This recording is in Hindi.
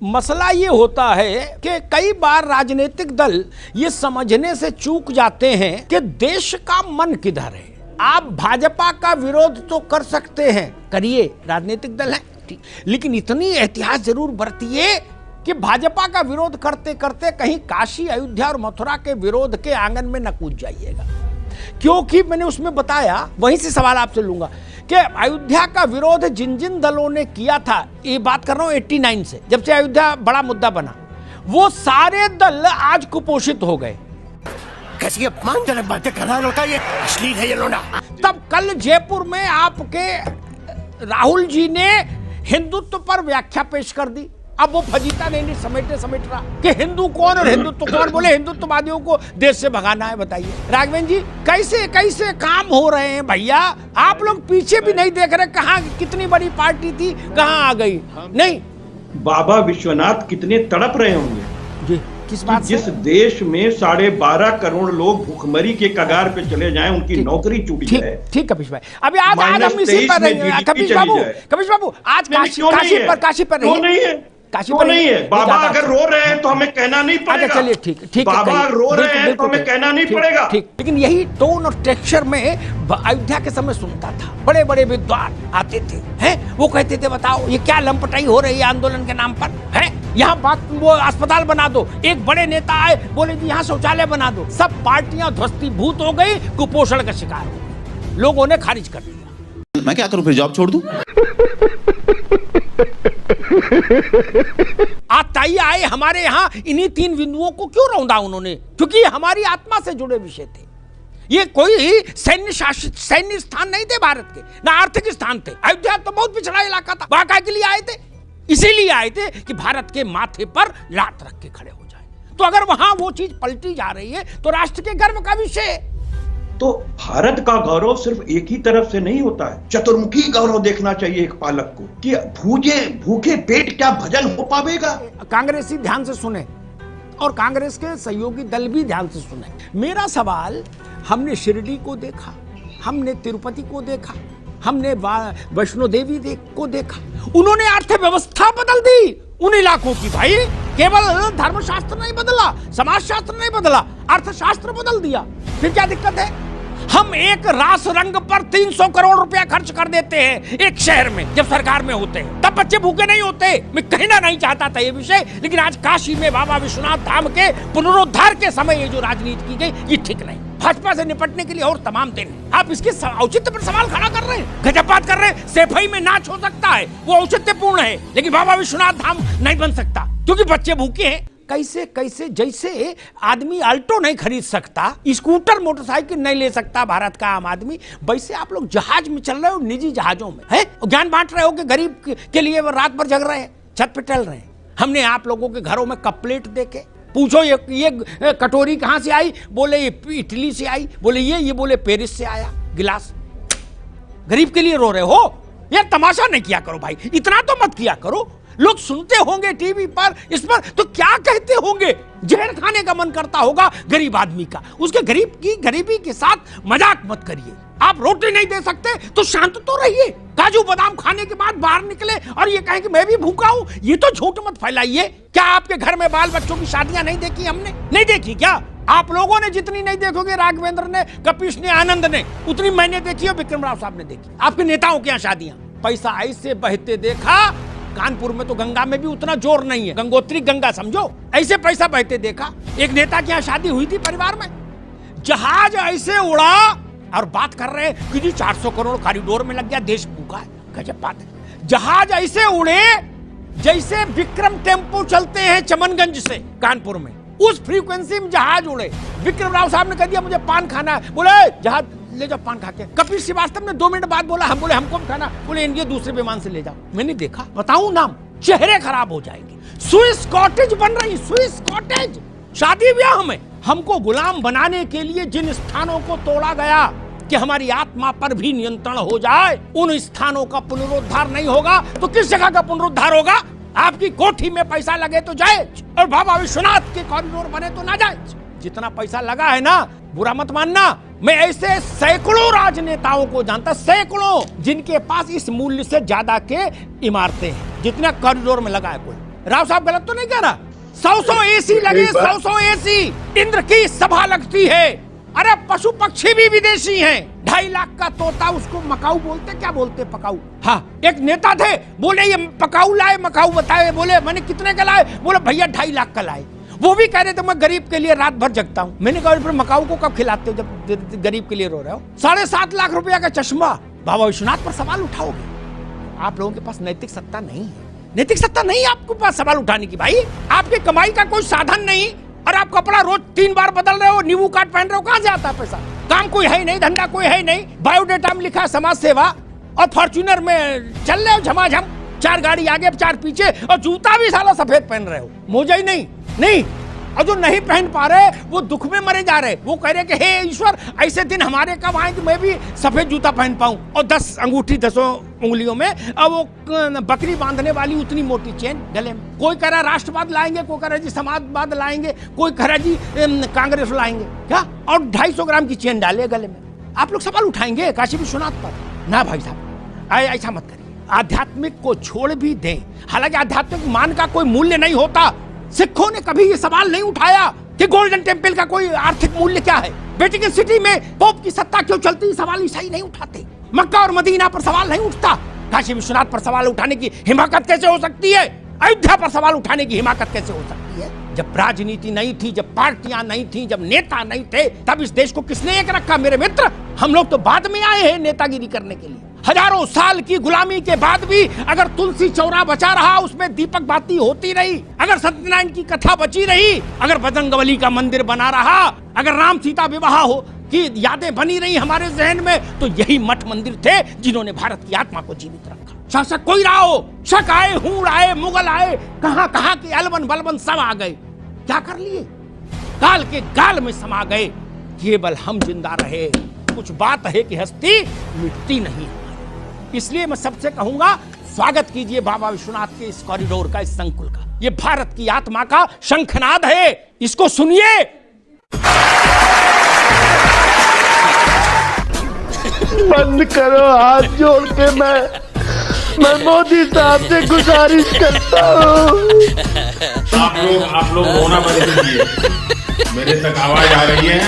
मसला ये होता है कि कई बार राजनीतिक दल ये समझने से चूक जाते हैं कि देश का मन किधर है। आप भाजपा का विरोध तो कर सकते हैं, करिए, राजनीतिक दल है, लेकिन इतनी एहतियात जरूर बरतिए कि भाजपा का विरोध करते करते कहीं काशी, अयोध्या और मथुरा के विरोध के आंगन में न कूद जाइएगा। क्योंकि मैंने उसमें बताया, वहीं से सवाल आपसे लूंगा कि अयोध्या का विरोध जिन जिन दलों ने किया था, ये बात कर रहा हूं 89 से, जब से अयोध्या बड़ा मुद्दा बना, वो सारे दल आज कुपोषित हो गए। कैसी अपमानजनक बातें कर रहा है लड़का, ये अश्लील है ये लोना। तब कल जयपुर में आपके राहुल जी ने हिंदुत्व पर व्याख्या पेश कर दी। अब वो फजीता नहीं समेट रहा कि हिंदू कौन और हिंदुत्व कौन। बोले हिंदुत्ववादियों को देश से भगाना है। बताइए राघवेंद्र जी, कैसे कैसे काम हो रहे हैं भैया। आप लोग पीछे भी नहीं देख रहे, कहाँ कितनी बड़ी पार्टी थी, कहाँ आ गई। नहीं, बाबा विश्वनाथ कितने तड़प रहे होंगे जी, किस बात जिस देश में 12.5 करोड़ लोग भूखमरी के कगार पे चले जाएं, उनकी नौकरी छूट जाए। ठीक कपिश भाई, अभी आज हम इसी पर रहेंगे। कपिश बाबू आज काशी पर नहीं है, क्यों नहीं है? बाबा अगर रो रहे हैं तो हमें कहना नहीं पड़ेगा। चलिए ठीक, बाबा रो रहे हैं तो हमें कहना नहीं पड़ेगा। ठीक, लेकिन यही टोन और टेक्सचर में अयोध्या के समय सुनता था। बड़े बड़े विद्वान आते थे, हैं, वो कहते थे बताओ ये क्या लंपटाई हो रही है आंदोलन के नाम पर, है, यहाँ बात वो अस्पताल बना दो। एक बड़े नेता आए, बोले जी यहाँ शौचालय बना दो। सब पार्टियां ध्वस्तीभूत हो गई, कुपोषण का शिकार हो गई, लोगों ने खारिज कर दिया। मैं क्या करूं, फिर जॉब छोड़ दूं? ताई आए हमारे यहाँ, इन्हीं 3 बिंदुओं को क्यों रौंदा उन्होंने? क्योंकि हमारी आत्मा से जुड़े विषय थे। ये कोई सैन्य स्थान नहीं थे भारत के, ना आर्थिक स्थान थे। अयोध्या तो बहुत पिछड़ा इलाका था। वहां काय के लिए आए थे? इसीलिए आए थे कि भारत के माथे पर लात रख के खड़े हो जाए। तो अगर वहां वो चीज पलटी जा रही है तो राष्ट्र के गर्व का विषय है। तो भारत का गौरव सिर्फ एक ही तरफ से नहीं होता है, चतुर्मुखी गौरव देखना चाहिए एक पालक को कि भूखे पेट क्या भजन हो पावेगा। कांग्रेसी ध्यान से सुने और कांग्रेस के सहयोगी दल भी ध्यान से सुने। मेरा सवाल, हमने शिरडी को देखा, हमने तिरुपति को देखा, हमने वैष्णो देवी को देखा, उन्होंने अर्थव्यवस्था बदल दी उन इलाकों की। भाई केवल धर्मशास्त्र नहीं बदला, समाजशास्त्र नहीं बदला, अर्थशास्त्र बदल दिया। फिर क्या दिक्कत है? हम एक रास रंग पर 300 करोड़ रुपया खर्च कर देते हैं एक शहर में, जब सरकार में होते हैं तब बच्चे भूखे नहीं होते। मैं कहना नहीं चाहता था ये विषय, लेकिन आज काशी में बाबा विश्वनाथ धाम के पुनरुद्धार के समय ये जो राजनीति की गई, ये ठीक नहीं। भाजपा से निपटने के लिए और तमाम दिन आप इसके औचित्य पर सवाल खड़ा कर रहे हैं, गजब बात कर रहे हैं। सेफई में नाच हो सकता है, वो औचित्यपूर्ण है, लेकिन बाबा विश्वनाथ धाम नहीं बन सकता क्योंकि बच्चे भूखे हैं। कैसे कैसे, जैसे आदमी अल्टो नहीं खरीद सकता, स्कूटर मोटरसाइकिल नहीं ले सकता भारत का आम आदमी, वैसे आप लोग जहाज में चल रहे हो, निजी जहाजों में, है, ज्ञान बांट रहे हो कि गरीब के लिए वो रात भर जग रहे हैं, छत पे टहल रहे हैं। हमने आप लोगों के घरों में कप प्लेट देके पूछो ये कटोरी कहां से आई, बोले ये इटली से आई, बोले ये बोले पेरिस से आया गिलास। गरीब के लिए रो रहे हो यार, तमाशा नहीं किया करो भाई, इतना तो मत किया करो। लोग सुनते होंगे टीवी पर, इस पर, तो क्या कहते होंगे? जहर खाने का मन करता होगा गरीब आदमी का। उसके गरीबी के साथ मजाक मत करिए। आप रोटी नहीं दे सकते तो शांत तो रहिए। काजू बादाम खाने के बाद बाहर निकले और ये कहें कि मैं भी भूखा हूं, ये तो झूठ मत फैलाइए। क्या आपके घर में बाल बच्चों की शादियां नहीं देखी? हमने नहीं देखी क्या? आप लोगों ने जितनी नहीं देखोगे, राघवेंद्र ने, कपिश ने, आनंद ने, उतनी मैंने देखी और विक्रम राव साहब ने देखी। आपके नेताओं के यहाँ शादियां पैसा ऐसे बहते देखा। कानपुर में तो गंगा में भी उतना जोर नहीं है, गंगोत्री गंगा समझो, ऐसे पैसा बहते देखा। एक नेता की यहाँ शादी हुई थी परिवार में, जहाज ऐसे उड़ा और बात कर रहे हैं कि जी 400 करोड़ कॉरिडोर में लग गया, देश भूखा है। गजब बात है। जहाज ऐसे उड़े जैसे विक्रम टेम्पो चलते हैं चमनगंज से कानपुर में, उस फ्रीक्वेंसी में जहाज उड़े। विक्रम राव साहब ने कह दिया मुझे पान खाना है, बोले जहाज ले जाओ पान खा के। कपिल श्रीवास्तव ने 2 मिनट बाद बोला, हम बोले हमको भी खाना, बोले इनके दूसरे विमान से ले जाओ। मैंने देखा, बताऊं नाम, चेहरे खराब हो जाएंगे। स्विस कॉटेज बन रही, स्विस कॉटेज शादी ब्याह में। हमको गुलाम बनाने के लिए जिन स्थानों को तोड़ा गया कि हमारी आत्मा पर भी नियंत्रण हो जाए, उन स्थानों का पुनरुद्धार नहीं होगा तो किस जगह का पुनरुद्धार होगा? आपकी कोठी में पैसा लगे तो जायज, और बाबा विश्वनाथ के कॉरिडोर बने तो ना जायज। जितना पैसा लगा है ना, बुरा मत मानना, मैं ऐसे सैकड़ों राजनेताओं को जानता, सैकड़ों, जिनके पास इस मूल्य से ज्यादा के इमारतें हैं जितना कॉरिडोर में लगा है कोई। राव साहब गलत तो नहीं कह रहा? 100 एसी लगे, 100 एसी, इंद्र की सभा लगती है। अरे पशु पक्षी भी विदेशी हैं। 2.5 लाख का तोता, उसको मकाऊ बोलते, क्या बोलते पकाऊ? हाँ, एक नेता थे, बोले ये पकाऊ लाए, मकाऊ बताए, बोले मैंने कितने का लाए? बोले भैया 2.5 लाख का लाए। वो भी कह रहे थे मैं गरीब के लिए रात भर जगता हूँ। मैंने कहा फिर मकाऊ को कब खिलाते हो जब गरीब के लिए रो रहे हो? 7.5 लाख रुपया का चश्मा। बाबा विश्वनाथ पर सवाल उठाओगे? आप लोगों के पास नैतिक सत्ता नहीं है। नैतिक सत्ता नहीं है आपके पास सवाल उठाने की। भाई आपकी कमाई का कोई साधन नहीं और आप कपड़ा रोज 3 बार बदल रहे हो, नींबू काट पहन रहे हो, कहां से आता है पैसा? काम कोई है नहीं, धंधा कोई है नहीं, बायोडेटा में लिखा समाज सेवा और फॉर्च्यूनर में चल रहे हो झमाझम, 4 गाड़ी आगे 4 पीछे और जूता भी साला सफेद पहन रहे हो, मोजा ही नहीं। और जो नहीं पहन पा रहे वो दुख में मरे जा रहे। वो कह रहे कि हे ईश्वर ऐसे दिन हमारे कब आए कि मैं भी सफेद जूता पहन पाऊं और 10 अंगूठी 10 उंगलियों में और वो बकरी बांधने वाली उतनी मोटी चेन गले में। कोई कह रहा राष्ट्रवाद लाएंगे, कोई कह रहा जी समाजवाद लाएंगे, कोई कह रहा जी कांग्रेस लाएंगे क्या, और 250 ग्राम की चेन डाले गले में। आप लोग सवाल उठाएंगे काशी विश्वनाथ पर? ना भाई साहब, ऐसा मत करिए। आध्यात्मिक को छोड़ भी दें, हालांकि आध्यात्मिक मान का कोई मूल्य नहीं होता। सिखों ने कभी ये सवाल नहीं उठाया कि गोल्डन टेम्पल का कोई आर्थिक मूल्य क्या है, वेटिकन सिटी में पोप की सत्ता क्यों चलती, सवाल ईसाई नहीं उठाते। मक्का और मदीना पर सवाल नहीं उठता। काशी विश्वनाथ पर सवाल उठाने की हिमाकत कैसे हो सकती है? अयोध्या पर सवाल उठाने की हिमाकत कैसे हो सकती है? जब राजनीति नहीं थी, जब पार्टियां नहीं थी, जब नेता नहीं थे, तब इस देश को किसने एक रखा मेरे मित्र? हम लोग तो बाद में आए हैं नेतागिरी करने के लिए। हजारों साल की गुलामी के बाद भी अगर तुलसी चौरा बचा रहा, उसमें दीपक बाती होती रही, अगर सत्यनारायण की कथा बची रही, अगर बजरंगबली का मंदिर बना रहा, अगर राम सीता विवाह हो की यादें बनी रही हमारे जहन में, तो यही मठ मंदिर थे जिन्होंने भारत की आत्मा को जीवित रखा। शासक कोई रहा हो, शक आए, हूण आए, मुगल आए, कहां के अलबन बलबन सब आ गए, क्या कर लिए? काल के गाल में समा गए। केवल हम जिंदा रहे। कुछ बात है कि हस्ती मिटती नहीं। इसलिए मैं सबसे कहूंगा स्वागत कीजिए बाबा विश्वनाथ के इस कॉरिडोर का, इस संकुल का। ये भारत की आत्मा का शंखनाद है, इसको सुनिए। बंद करो, हाथ जोड़ के मैं मोदी साहब से गुजारिश करता हूँ। आप लोग रोना बंद कीजिए। मेरे तक आवाज आ रही है।